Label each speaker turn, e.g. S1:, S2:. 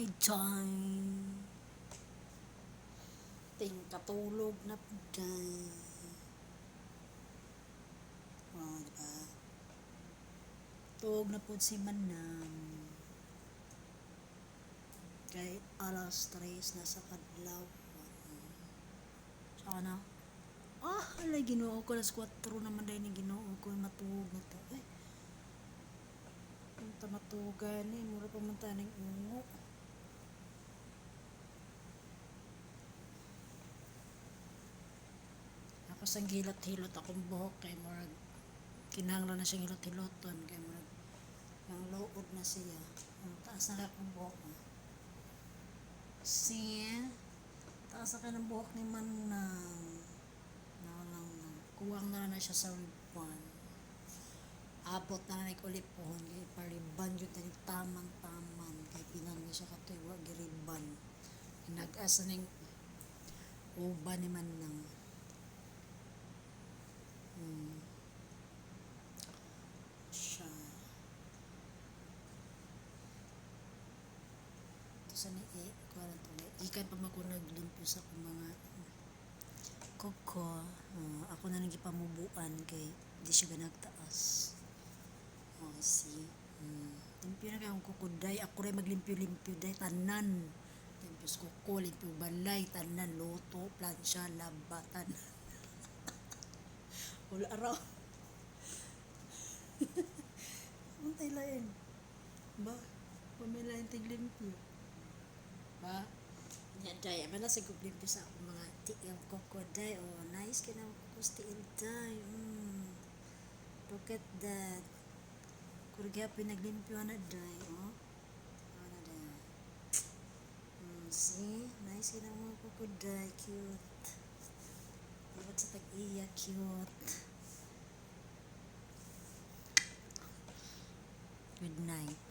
S1: Day time. Ting katulog na po day. Oh, diba? Tuog na po si Manang. Kay alas 3 na sa kadlaw. Saka na. Alay, ginoo ko. Alas 4 naman dahil ni ginoo ko. Matuog na to. Ay. Punta matugan eh. Mura pa man taning ungo. Ako sang hilot-hilot akong buhok kay murag kinahanglan na siyang hilot-hiloton kay murag ang lood na siya. Ang taas na akong buhok. See? Taas na ka ng buhok ni Manang. Nawalang na. Kuwang na siya sa ribbon. Abot na na kulipon. Kaya pariban yun na taman-taman. Kaya pinangin siya katoy. Wag ribbon. Nag-asa ng uba ni Manang. Siya. Ito sa ni ikan pa ako naglimpyo sa akong mga koko. Ako na nang ipamubuan kay di siya nagtaas. See? Limpyo na kayong kukuday. Ako rin maglimpyo-limpyo day. Tanan. Limpyo sa kuko, limpyo balay. Tanan, loto, plansya, laba, tanan. Wala araw. Untay lain. Ba? Pamilain tiglimpyo. Ba? Nya day, ama na sa limpyo sa akong mga tiyang koko day. Oh, nice ka na kustiil day. Look at that. Kurga pinaglimpyo na day, oh. Ano day? See? Nice ka na mga koko day. Cute. Dapat sa tag-iya, cute. Good night.